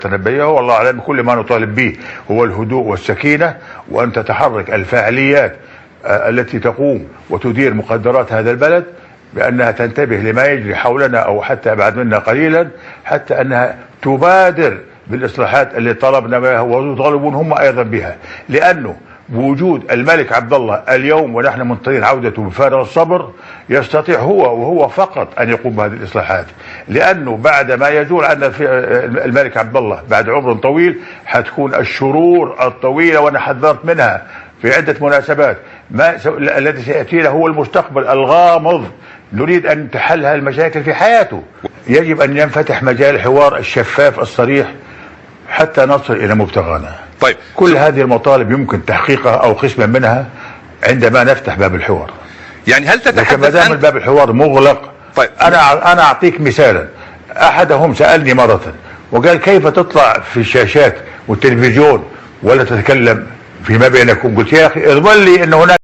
تنبيه والله أعلم. كل ما نطالب به هو الهدوء والسكينة، وأن تتحرك الفاعليات التي تقوم وتدير مقدرات هذا البلد بأنها تنتبه لما يجري حولنا أو حتى أبعد منا قليلا، حتى أنها تبادر بالإصلاحات اللي طلبنا بها ويطالبون هم أيضا بها. لأنه بوجود الملك عبد الله اليوم ونحن منتظرين عودته بفارغ الصبر، يستطيع هو وهو فقط أن يقوم بهذه الإصلاحات. لأنه بعد ما يزول عنا الملك عبد الله بعد عمر طويل حتكون الشرور الطويلة، وأنا حذرت منها في عدة مناسبات. الذي سيأتينا هو المستقبل الغامض، نريد أن تحل هالمشاكل في حياته. يجب أن ينفتح مجال الحوار الشفاف الصريح حتى نصل إلى مبتغانا. طيب، كل هذه المطالب يمكن تحقيقها أو قسما منها عندما نفتح باب الحوار. يعني هل تتحدث ما دام باب الحوار مغلق؟ طيب، أنا أعطيك مثالا. أحدهم سألني مرة وقال: كيف تطلع في الشاشات والتلفزيون ولا تتكلم فيما بينكم؟ قلت: يا أخي اضمن لي أن هناك